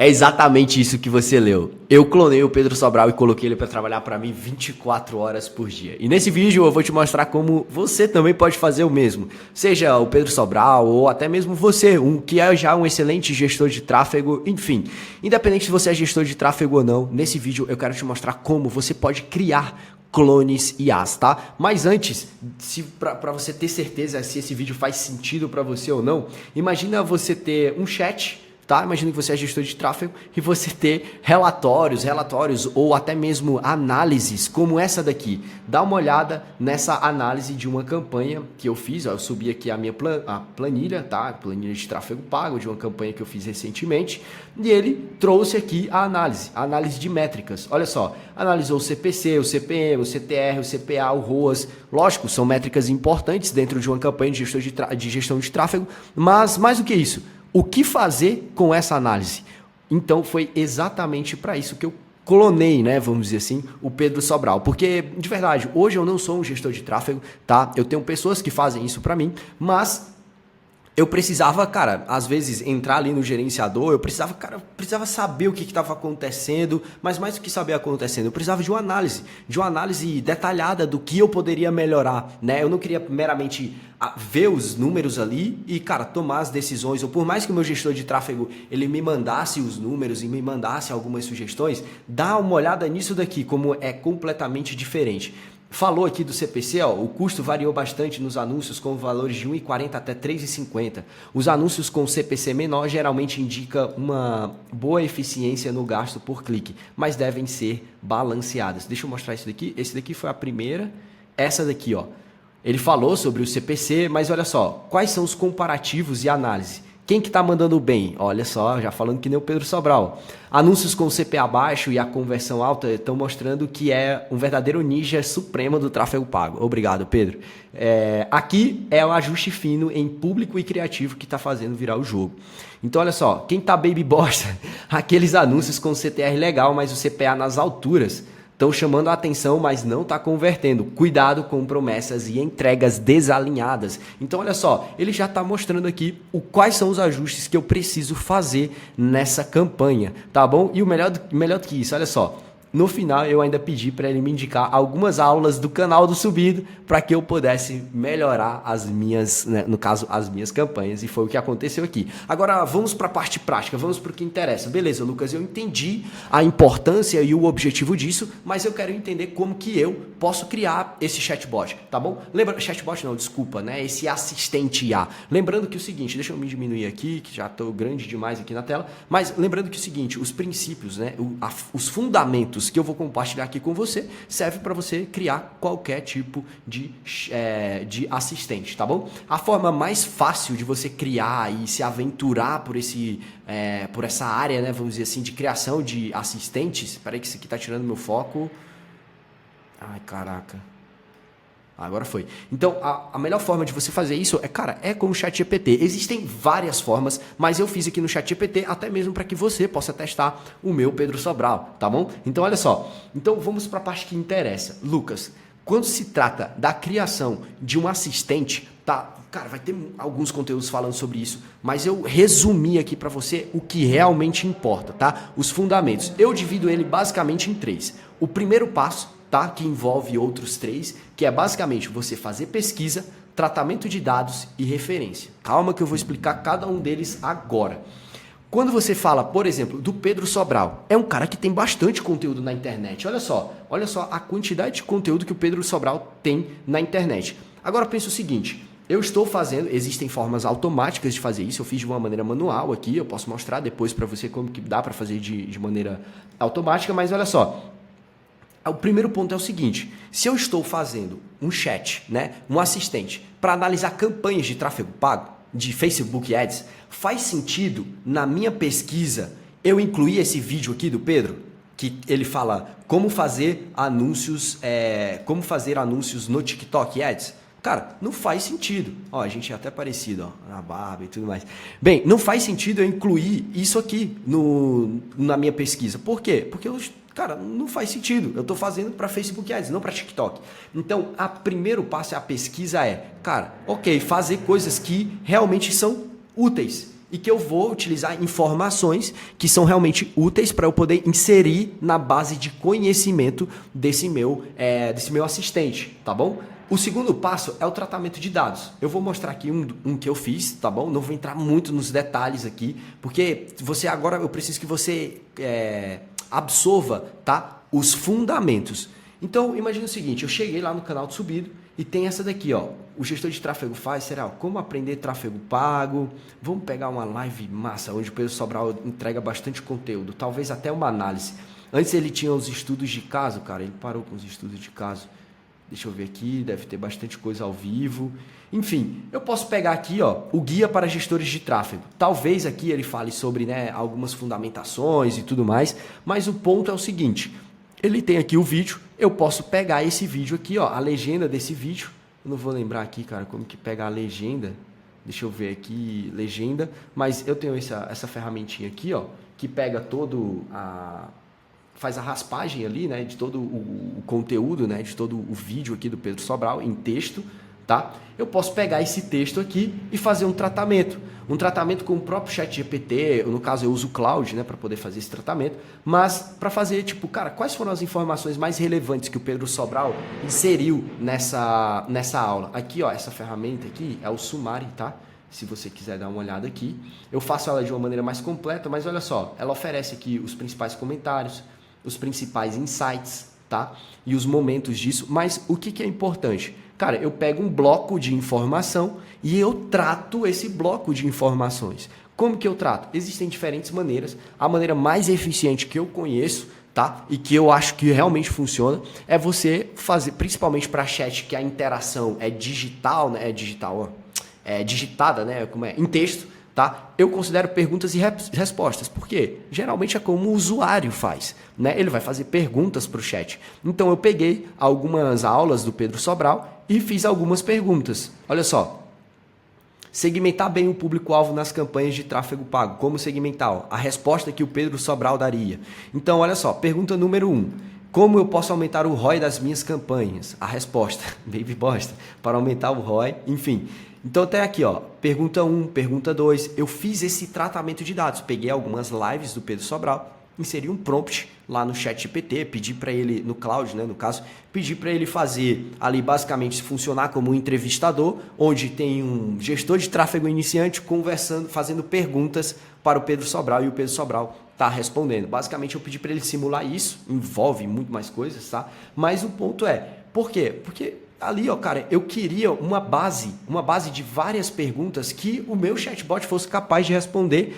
É exatamente isso que você leu. Eu clonei o Pedro Sobral e coloquei ele para trabalhar para mim 24 horas por dia. E nesse vídeo eu vou te mostrar como você também pode fazer o mesmo. Seja o Pedro Sobral ou até mesmo você, que é já um excelente gestor de tráfego, enfim. Independente se você é gestor de tráfego ou não, nesse vídeo eu quero te mostrar como você pode criar clones IAs, tá? Mas antes, para você ter certeza se esse vídeo faz sentido para você ou não, imagina você ter um chat, tá? Imagina que você é gestor de tráfego e você ter relatórios ou até mesmo análises como essa daqui. Dá uma olhada nessa análise de uma campanha que eu fiz, ó, eu subi aqui a minha planilha, tá? Planilha de tráfego pago de uma campanha que eu fiz recentemente, e ele trouxe aqui a análise de métricas. Olha só, analisou o CPC, o CPM, o CTR, o CPA, o ROAS. Lógico, são métricas importantes dentro de uma campanha de gestão de tráfego, mas mais do que isso, o que fazer com essa análise? Então foi exatamente para isso que eu clonei, né, vamos dizer assim, o Pedro Sobral. Porque, de verdade, hoje eu não sou um gestor de tráfego, tá? Eu tenho pessoas que fazem isso para mim, mas eu precisava, cara, às vezes entrar ali no gerenciador, eu precisava saber o que estava acontecendo, mas mais do que saber acontecendo, eu precisava de uma análise detalhada do que eu poderia melhorar, né? Eu não queria meramente ver os números ali e, cara, tomar as decisões, ou por mais que o meu gestor de tráfego, ele me mandasse os números e me mandasse algumas sugestões, dá uma olhada nisso daqui, como é completamente diferente. Falou aqui do CPC, ó, o custo variou bastante nos anúncios com valores de 1,40 até 3,50. Os anúncios com CPC menor geralmente indicam uma boa eficiência no gasto por clique, mas devem ser balanceadas. Deixa eu mostrar isso daqui. Esse daqui foi a primeira. Essa daqui, ó. Ele falou sobre o CPC, mas olha só, quais são os comparativos e análise? Quem que tá mandando bem? Olha só, já falando que nem o Pedro Sobral. Anúncios com CPA baixo e a conversão alta estão mostrando que é um verdadeiro ninja supremo do tráfego pago. Obrigado, Pedro. Aqui é o ajuste fino em público e criativo que está fazendo virar o jogo. Então, olha só, quem tá baby bosta, aqueles anúncios com CTR legal, mas o CPA nas alturas, estão chamando a atenção, mas não está convertendo. Cuidado com promessas e entregas desalinhadas. Então, olha só, ele já está mostrando aqui quais são os ajustes que eu preciso fazer nessa campanha, tá bom? E o melhor do que isso, olha só. No final, eu ainda pedi para ele me indicar algumas aulas do canal do Subido para que eu pudesse melhorar as minhas, né, no caso, as minhas campanhas. E foi o que aconteceu aqui. Agora, vamos para a parte prática, vamos para o que interessa. Beleza, Lucas, eu entendi a importância e o objetivo disso, mas eu quero entender como que eu posso criar esse chatbot, tá bom? Chatbot não, desculpa, né? Esse assistente IA. Lembrando que o seguinte, deixa eu me diminuir aqui, que já estou grande demais aqui na tela, mas lembrando que o seguinte, os princípios, né, os fundamentos que eu vou compartilhar aqui com você serve para você criar qualquer tipo de assistente, tá bom? A forma mais fácil de você criar e se aventurar por essa área, né, vamos dizer assim, de criação de assistentes. Espera aí que isso aqui tá tirando meu foco. Ai, caraca. Agora foi. Então, a melhor forma de você fazer isso é com o ChatGPT. Existem várias formas, mas eu fiz aqui no ChatGPT até mesmo para que você possa testar o meu Pedro Sobral, tá bom? Então, olha só. Então, vamos para a parte que interessa. Lucas, quando se trata da criação de um assistente, tá? Cara, vai ter alguns conteúdos falando sobre isso, mas eu resumi aqui para você o que realmente importa, tá? Os fundamentos. Eu divido ele basicamente em 3. O primeiro passo, tá? Que envolve outros 3, que é basicamente você fazer pesquisa, tratamento de dados e referência. Calma que eu vou explicar cada um deles agora. Quando você fala, por exemplo, do Pedro Sobral, é um cara que tem bastante conteúdo na internet. Olha só a quantidade de conteúdo que o Pedro Sobral tem na internet. Agora pensa o seguinte, eu estou fazendo, existem formas automáticas de fazer isso, eu fiz de uma maneira manual aqui, eu posso mostrar depois para você como que dá para fazer de maneira automática, mas olha só, o primeiro ponto é o seguinte, se eu estou fazendo um chat, né, um assistente, para analisar campanhas de tráfego pago, de Facebook Ads, faz sentido, na minha pesquisa, eu incluir esse vídeo aqui do Pedro, que ele fala como fazer anúncios no TikTok Ads? Cara, não faz sentido. Ó, a gente é até parecido, ó, na barba e tudo mais. Bem, não faz sentido eu incluir isso aqui na minha pesquisa. Por quê? Porque cara, não faz sentido. Eu estou fazendo para Facebook Ads, não para TikTok. Então, o primeiro passo, a pesquisa cara, ok, fazer coisas que realmente são úteis. e que eu vou utilizar informações que são realmente úteis para eu poder inserir na base de conhecimento desse meu assistente, tá bom? O segundo passo é o tratamento de dados. Eu vou mostrar aqui um que eu fiz, tá bom? Não vou entrar muito nos detalhes aqui, porque eu preciso que você absorva, tá? Os fundamentos. Então, imagine o seguinte, eu cheguei lá no canal de Subido e tem essa daqui, ó. O gestor de tráfego faz, será? Como aprender tráfego pago? Vamos pegar uma live massa, onde o Pedro Sobral entrega bastante conteúdo, talvez até uma análise. Antes ele tinha os estudos de caso, cara, ele parou com os estudos de caso. Deixa eu ver aqui, deve ter bastante coisa ao vivo. Enfim, eu posso pegar aqui, ó, o guia para gestores de tráfego. Talvez aqui ele fale sobre, algumas fundamentações e tudo mais, mas o ponto é o seguinte, ele tem aqui o vídeo, eu posso pegar esse vídeo aqui, ó, a legenda desse vídeo. Eu não vou lembrar aqui, cara, como que pega a legenda. Deixa eu ver aqui, legenda. Mas eu tenho essa ferramentinha aqui, ó, que pega faz a raspagem ali, né, de todo o conteúdo, né, de todo o vídeo aqui do Pedro Sobral em texto, tá? Eu posso pegar esse texto aqui e fazer um tratamento com o próprio ChatGPT, no caso eu uso o Cloud, né, para poder fazer esse tratamento, mas para fazer, tipo, cara, quais foram as informações mais relevantes que o Pedro Sobral inseriu nessa aula? Aqui, ó, essa ferramenta aqui é o Summary, tá? Se você quiser dar uma olhada aqui. Eu faço ela de uma maneira mais completa, mas olha só, ela oferece aqui os principais comentários, os principais insights, tá? E os momentos disso, mas o que é importante? Cara, eu pego um bloco de informação e eu trato esse bloco de informações. Como que eu trato? Existem diferentes maneiras. A maneira mais eficiente que eu conheço, tá? E que eu acho que realmente funciona, é você fazer, principalmente para chat, que a interação é digital, né? É digitada, né? Em texto, tá? Eu considero perguntas e respostas. Por quê? Geralmente é como o usuário faz, né? Ele vai fazer perguntas para o chat. Então eu peguei algumas aulas do Pedro Sobral e fiz algumas perguntas. Olha só. Segmentar bem o público-alvo nas campanhas de tráfego pago. Como segmentar? A resposta que o Pedro Sobral daria. Então, olha só. Pergunta número 1. Como eu posso aumentar o ROI das minhas campanhas? A resposta. Baby bosta. Para aumentar o ROI. Enfim. Então, até aqui, ó. Pergunta 1, pergunta 2. Eu fiz esse tratamento de dados. Peguei algumas lives do Pedro Sobral. Inseri um prompt lá no ChatGPT, pedi para ele, no Cloud, né, no caso, pedi para ele fazer ali basicamente funcionar como um entrevistador, onde tem um gestor de tráfego iniciante conversando, fazendo perguntas para o Pedro Sobral e o Pedro Sobral está respondendo. Basicamente eu pedi para ele simular isso, envolve muito mais coisas, tá? Mas o ponto é, por quê? Porque ali, ó, cara, eu queria uma base de várias perguntas que o meu chatbot fosse capaz de responder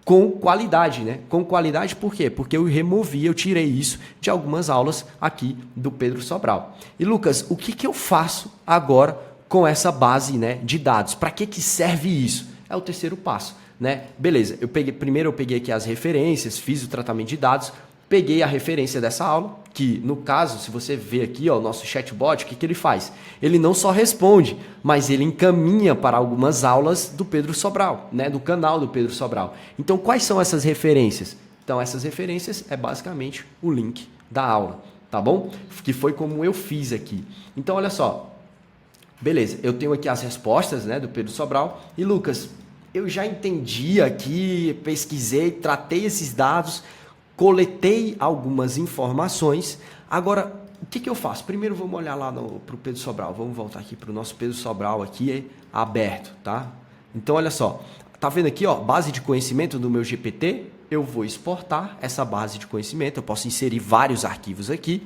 com qualidade, né? Com qualidade por quê? Porque eu tirei isso de algumas aulas aqui do Pedro Sobral. E Lucas, o que eu faço agora com essa base, né, de dados? Para que serve isso? É o terceiro passo, né? Beleza, primeiro eu peguei aqui as referências, fiz o tratamento de dados, peguei a referência dessa aula, que no caso, se você ver aqui, ó, o nosso chatbot, o que ele faz? Ele não só responde, mas ele encaminha para algumas aulas do Pedro Sobral, né, do canal do Pedro Sobral. Então, quais são essas referências? Então, essas referências é basicamente o link da aula, tá bom? Que foi como eu fiz aqui. Então, olha só. Beleza, eu tenho aqui as respostas, né, do Pedro Sobral. E, Lucas, eu já entendi aqui, pesquisei, tratei esses dados, coletei algumas informações. Agora, o que eu faço? Primeiro vamos olhar lá para o Pedro Sobral. Vamos voltar aqui para o nosso Pedro Sobral aqui aberto, tá? Então, olha só. Tá vendo aqui, ó, base de conhecimento do meu GPT? Eu vou exportar essa base de conhecimento. Eu posso inserir vários arquivos aqui.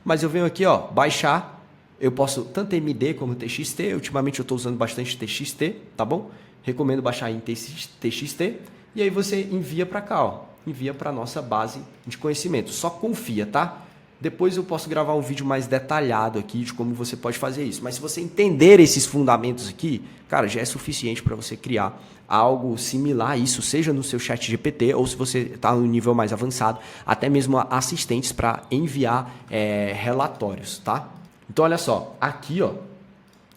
Mas eu venho aqui, ó, baixar. Eu posso tanto MD como TXT. Ultimamente eu estou usando bastante TXT, tá bom? Recomendo baixar em TXT. E aí você envia para cá, ó. Envia para a nossa base de conhecimento. Só confia, tá? Depois eu posso gravar um vídeo mais detalhado aqui de como você pode fazer isso. Mas se você entender esses fundamentos aqui, cara, já é suficiente para você criar algo similar a isso, seja no seu chat GPT ou se você está no nível mais avançado, até mesmo assistentes para enviar relatórios, tá? Então, olha só, aqui, ó.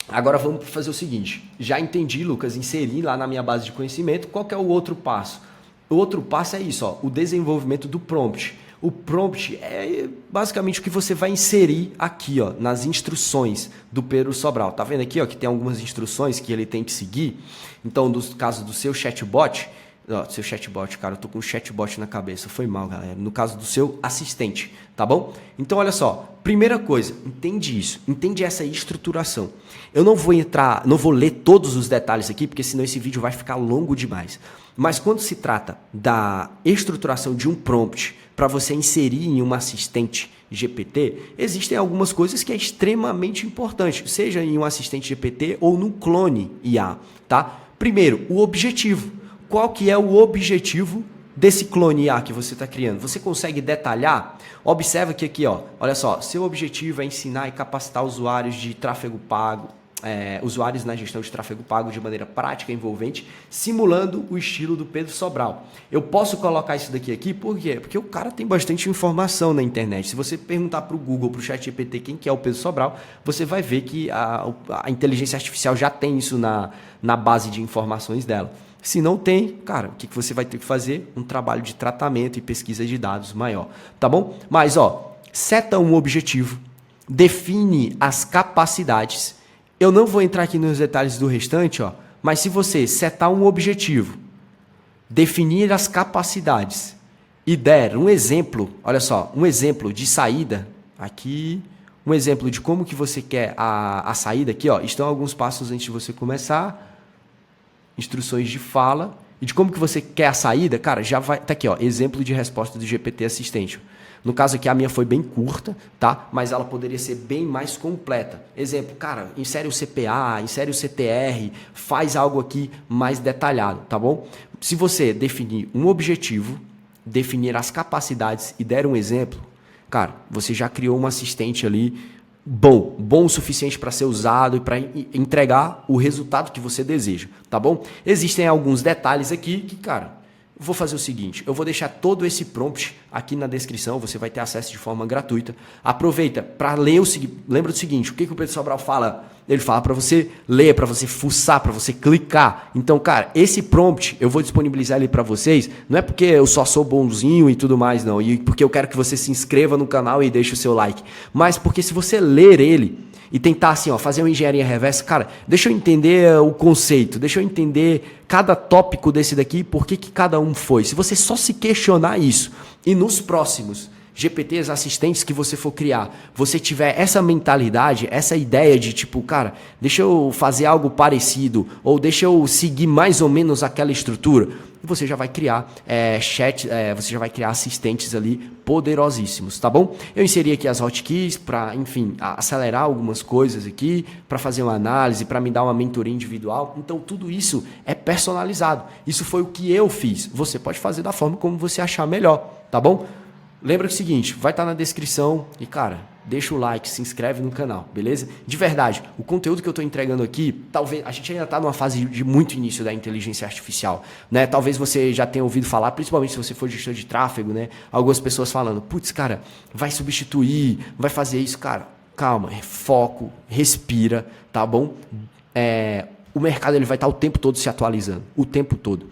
Agora vamos fazer o seguinte. Já entendi, Lucas, inseri lá na minha base de conhecimento. Qual que é o outro passo? O outro passo é isso, ó, o desenvolvimento do prompt. O prompt é basicamente o que você vai inserir aqui, ó, nas instruções do Pedro Sobral. Tá vendo aqui, ó, que tem algumas instruções que ele tem que seguir? Então, no caso do seu chatbot, cara, eu tô com um chatbot na cabeça, foi mal, galera. No caso do seu assistente, tá bom? Então, olha só, primeira coisa, entende isso, entende essa estruturação. Eu não vou ler todos os detalhes aqui, porque senão esse vídeo vai ficar longo demais. Mas quando se trata da estruturação de um prompt para você inserir em um assistente GPT, existem algumas coisas que é extremamente importante, seja em um assistente GPT ou num clone IA, tá? Primeiro, o objetivo. Qual que é o objetivo desse clone IA que você está criando? Você consegue detalhar? Observa que aqui, ó, olha só, seu objetivo é ensinar e capacitar usuários de tráfego pago, usuários na gestão de tráfego pago de maneira prática e envolvente, simulando o estilo do Pedro Sobral. Eu posso colocar isso daqui aqui, por quê? Porque o cara tem bastante informação na internet. Se você perguntar para o Google, para o ChatGPT quem que é o Pedro Sobral, você vai ver que a inteligência artificial já tem isso na base de informações dela. Se não tem, cara, o que você vai ter que fazer? Um trabalho de tratamento e pesquisa de dados maior, tá bom? Mas, ó, seta um objetivo, define as capacidades. Eu não vou entrar aqui nos detalhes do restante, ó, mas se você setar um objetivo, definir as capacidades e der um exemplo, olha só, um exemplo de saída, aqui, um exemplo de como que você quer a saída aqui, ó, estão alguns passos antes de você começar, instruções de fala e de como que você quer a saída, cara, já vai, tá aqui, ó, exemplo de resposta do GPT assistente. No caso aqui a minha foi bem curta, tá? Mas ela poderia ser bem mais completa. Exemplo, cara, insere o CPA, insere o CTR, faz algo aqui mais detalhado, tá bom? Se você definir um objetivo, definir as capacidades e der um exemplo, cara, você já criou um assistente ali bom o suficiente para ser usado e para entregar o resultado que você deseja, tá bom? Existem alguns detalhes aqui que, cara, vou fazer o seguinte, eu vou deixar todo esse prompt aqui na descrição, você vai ter acesso de forma gratuita. Aproveita para ler o seguinte, lembra do seguinte, o que o Pedro Sobral fala? Ele fala para você ler, para você fuçar, para você clicar. Então, cara, esse prompt eu vou disponibilizar ele para vocês, não é porque eu só sou bonzinho e tudo mais, não, e porque eu quero que você se inscreva no canal e deixe o seu like, mas porque se você ler ele e tentar assim, ó, fazer uma engenharia reversa, cara, deixa eu entender o conceito, deixa eu entender cada tópico desse daqui, por que cada um foi. Se você só se questionar isso e nos próximos GPTs assistentes que você for criar, você tiver essa mentalidade, essa ideia de tipo, cara, deixa eu fazer algo parecido ou deixa eu seguir mais ou menos aquela estrutura, você já vai criar você já vai criar assistentes ali poderosíssimos, tá bom? Eu inseri aqui as hotkeys para, enfim, acelerar algumas coisas aqui, para fazer uma análise, para me dar uma mentoria individual. Então, tudo isso é personalizado. Isso foi o que eu fiz. Você pode fazer da forma como você achar melhor, tá bom? Lembra que é o seguinte, vai estar na descrição e, cara, deixa o like, se inscreve no canal, beleza? De verdade, o conteúdo que eu estou entregando aqui, talvez, a gente ainda está numa fase de muito início da inteligência artificial, né? Talvez você já tenha ouvido falar, principalmente se você for gestor de tráfego, né? Algumas pessoas falando, putz, cara, vai substituir, vai fazer isso, cara, calma, foco, respira, tá bom? O mercado ele vai estar o tempo todo se atualizando, o tempo todo.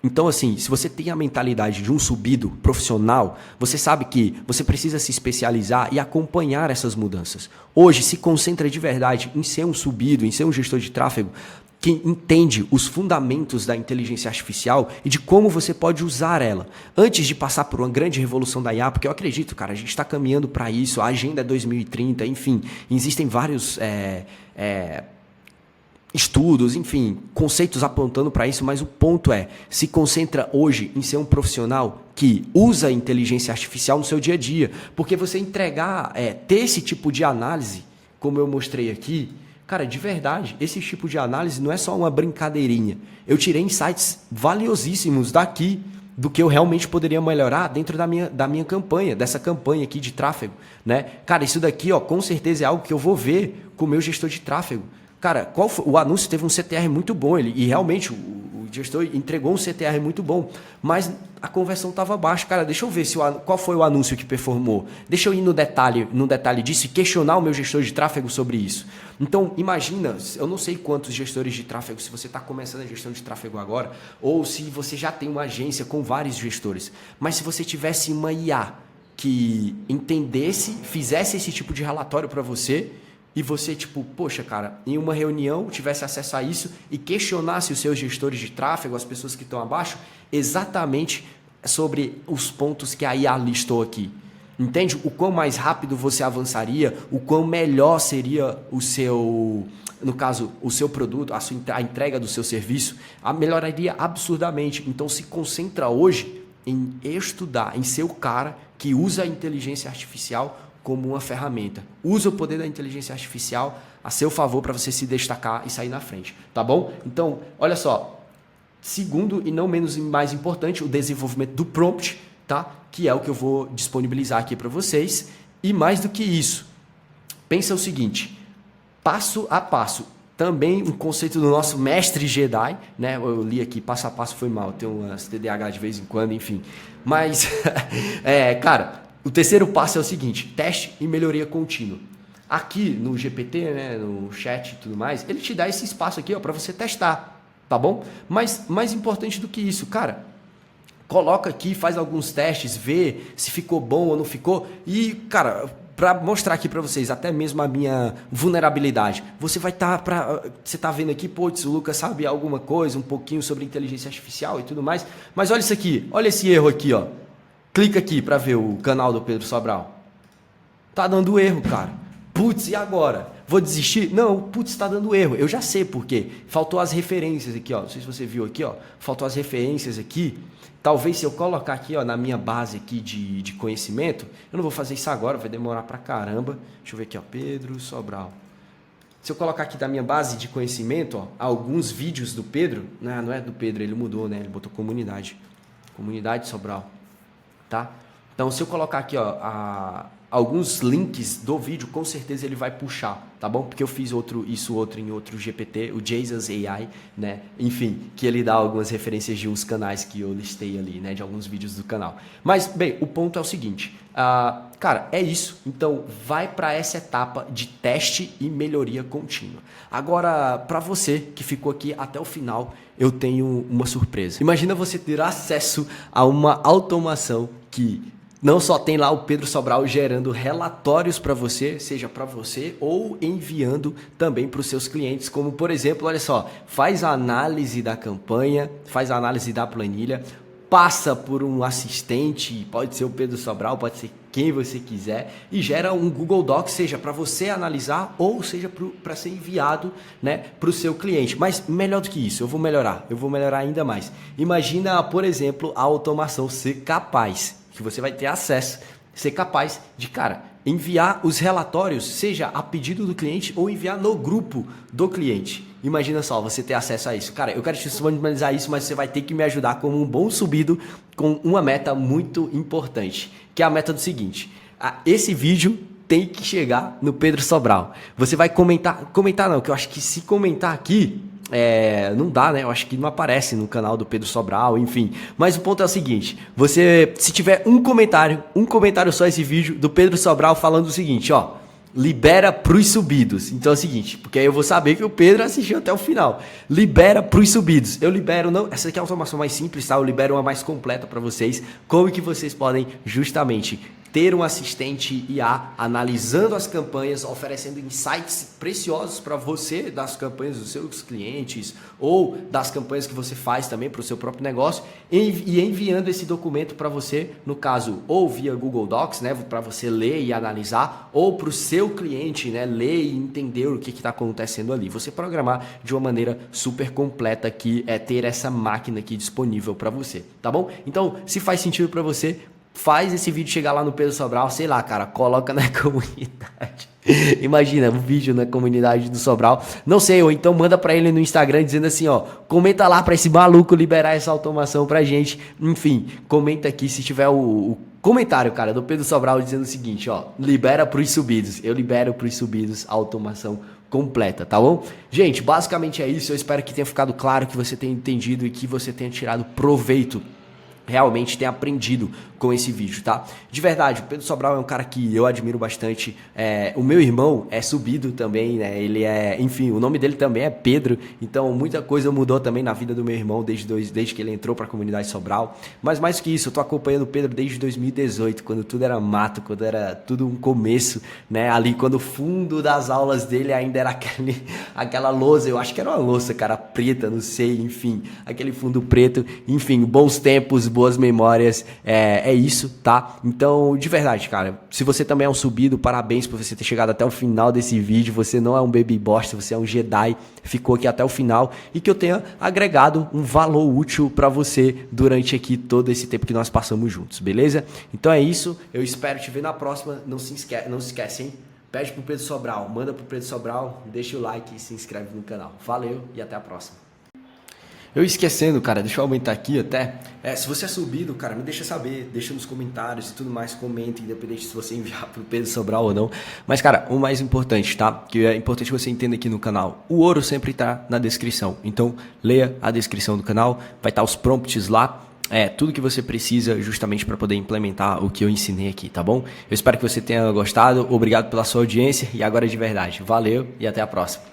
Então, assim, se você tem a mentalidade de um subido profissional, você sabe que você precisa se especializar e acompanhar essas mudanças. Hoje, se concentra de verdade em ser um subido, em ser um gestor de tráfego que entende os fundamentos da inteligência artificial e de como você pode usar ela. Antes de passar por uma grande revolução da IA, porque eu acredito, cara, a gente está caminhando para isso, a agenda é 2030, enfim, existem vários estudos, enfim, conceitos apontando para isso, mas o ponto é, se concentra hoje em ser um profissional que usa a inteligência artificial no seu dia a dia, porque você entregar, ter esse tipo de análise, como eu mostrei aqui, cara, de verdade, esse tipo de análise não é só uma brincadeirinha. Eu tirei insights valiosíssimos daqui, do que eu realmente poderia melhorar dentro da minha campanha, dessa campanha aqui de tráfego, né? Cara, isso daqui, ó, com certeza é algo que eu vou ver com o meu gestor de tráfego. Cara, o anúncio teve um CTR muito bom, e realmente o gestor entregou um CTR muito bom, mas a conversão estava baixa. Cara, deixa eu ver qual foi o anúncio que performou. Deixa eu ir no detalhe disso e questionar o meu gestor de tráfego sobre isso. Então, imagina, eu não sei quantos gestores de tráfego, se você está começando a gestão de tráfego agora, ou se você já tem uma agência com vários gestores. Mas se você tivesse uma IA que entendesse, fizesse esse tipo de relatório para você, e você, tipo, poxa, cara, em uma reunião tivesse acesso a isso e questionasse os seus gestores de tráfego, as pessoas que estão abaixo, exatamente sobre os pontos que a IA listou aqui. Entende? O quão mais rápido você avançaria, o quão melhor seria o seu, no caso, o seu produto, a entrega do seu serviço, melhoraria absurdamente. Então se concentra hoje em estudar, em ser o cara que usa a inteligência artificial como uma ferramenta. Usa o poder da inteligência artificial a seu favor para você se destacar e sair na frente, tá bom? Então, olha só, segundo e não menos mais importante, o desenvolvimento do prompt, tá? Que é o que eu vou disponibilizar aqui para vocês. E mais do que isso, pensa o seguinte, passo a passo, também um conceito do nosso mestre Jedi, né? Eu li aqui, passo a passo foi mal, tem umas TDAH de vez em quando, enfim. Mas, cara, o terceiro passo é o seguinte, teste e melhoria contínua. Aqui no GPT, né, no chat e tudo mais, ele te dá esse espaço aqui para você testar, tá bom? Mas mais importante do que isso, cara, coloca aqui, faz alguns testes, vê se ficou bom ou não ficou e, cara, para mostrar aqui para vocês até mesmo a minha vulnerabilidade, você vai você tá vendo aqui, putz, o Lucas sabe alguma coisa, um pouquinho sobre inteligência artificial e tudo mais, mas olha isso aqui, olha esse erro aqui, ó. Clica aqui para ver o canal do Pedro Sobral. Tá dando erro, cara. Putz, e agora? Vou desistir? Não, putz, tá dando erro. Eu já sei por quê. Faltou as referências aqui, ó. Não sei se você viu aqui, ó. Faltou as referências aqui. Talvez se eu colocar aqui, ó, na minha base aqui de conhecimento, eu não vou fazer isso agora, vai demorar pra caramba. Deixa eu ver aqui, ó, Pedro Sobral. Se eu colocar aqui da minha base de conhecimento, ó, alguns vídeos do Pedro, não é do Pedro, ele mudou, né? Ele botou comunidade. Comunidade Sobral. Tá? Então, se eu colocar aqui, ó, alguns links do vídeo, com certeza ele vai puxar, tá bom? Porque eu fiz outro em outro GPT, o Jesus AI, né? Enfim, que ele dá algumas referências de uns canais que eu listei ali, né? De alguns vídeos do canal. Mas, bem, o ponto é o seguinte, cara, é isso. Então, vai para essa etapa de teste e melhoria contínua. Agora, para você que ficou aqui até o final, eu tenho uma surpresa. Imagina você ter acesso a uma automação que não só tem lá o Pedro Sobral gerando relatórios para você, seja para você ou enviando também para os seus clientes, como por exemplo, olha só, faz a análise da campanha, faz a análise da planilha, passa por um assistente, pode ser o Pedro Sobral, pode ser quem você quiser, e gera um Google Docs, seja para você analisar ou seja para ser enviado, né, para o seu cliente. Mas melhor do que isso, eu vou melhorar ainda mais. Imagina, por exemplo, a automação ser capaz, que você vai ter acesso, ser capaz de, cara, enviar os relatórios, seja a pedido do cliente ou enviar no grupo do cliente. Imagina só, você ter acesso a isso. Cara, eu quero te disponibilizar isso, mas você vai ter que me ajudar como um bom subido com uma meta muito importante, que é a meta do seguinte, esse vídeo tem que chegar no Pedro Sobral. Você vai comentar não, que eu acho que se comentar aqui, não dá, né? Eu acho que não aparece no canal do Pedro Sobral, enfim. Mas o ponto é o seguinte, se tiver um comentário só esse vídeo do Pedro Sobral falando o seguinte, ó, libera pros subidos. Então é o seguinte, porque aí eu vou saber que o Pedro assistiu até o final. Libera pros subidos. Eu libero, não, essa aqui é a automação mais simples, tá? Eu libero uma mais completa para vocês, como que vocês podem justamente ter um assistente IA analisando as campanhas, oferecendo insights preciosos para você das campanhas dos seus clientes ou das campanhas que você faz também para o seu próprio negócio e enviando esse documento para você, no caso, ou via Google Docs, né, para você ler e analisar, ou para o seu cliente, né, ler e entender o que está acontecendo ali. Você programar de uma maneira super completa que é ter essa máquina aqui disponível para você, tá bom? Então, se faz sentido para você, faz esse vídeo chegar lá no Pedro Sobral, sei lá, cara, coloca na comunidade. Imagina, um vídeo na comunidade do Sobral. Não sei, ou então manda pra ele no Instagram dizendo assim, ó, comenta lá pra esse maluco liberar essa automação pra gente. Enfim, comenta aqui se tiver o comentário, cara, do Pedro Sobral dizendo o seguinte, ó, libera pros subidos. Eu libero pros subidos a automação completa, tá bom? Gente, basicamente é isso. Eu espero que tenha ficado claro, que você tenha entendido e que você tenha tirado proveito realmente tenha aprendido com esse vídeo, tá? De verdade, o Pedro Sobral é um cara que eu admiro bastante. O meu irmão é subido também, né? Ele enfim, o nome dele também é Pedro, então muita coisa mudou também na vida do meu irmão desde que ele entrou para a comunidade Sobral. Mas mais que isso, eu tô acompanhando o Pedro desde 2018, quando tudo era mato, quando era tudo um começo, né? Ali quando o fundo das aulas dele ainda era aquela lousa, eu acho que era uma louça, cara, preta, não sei, enfim, aquele fundo preto, enfim, bons tempos, boas memórias, é isso, tá? Então, de verdade, cara, se você também é um subido, parabéns por você ter chegado até o final desse vídeo, você não é um baby bosta, você é um Jedi, ficou aqui até o final e que eu tenha agregado um valor útil pra você durante aqui todo esse tempo que nós passamos juntos, beleza? Então é isso, eu espero te ver na próxima, não se esquece, hein? Pede pro Pedro Sobral, manda pro Pedro Sobral, deixa o like e se inscreve no canal. Valeu e até a próxima. Eu esquecendo, cara, deixa eu aumentar aqui até. Se você é subido, cara, me deixa saber, deixa nos comentários e tudo mais, comenta, independente se você enviar pro Pedro Sobral ou não. Mas, cara, o mais importante, tá? Que é importante você entender aqui no canal. O ouro sempre tá na descrição. Então, leia a descrição do canal, vai estar os prompts lá. Tudo que você precisa justamente para poder implementar o que eu ensinei aqui, tá bom? Eu espero que você tenha gostado, obrigado pela sua audiência e agora de verdade, valeu e até a próxima.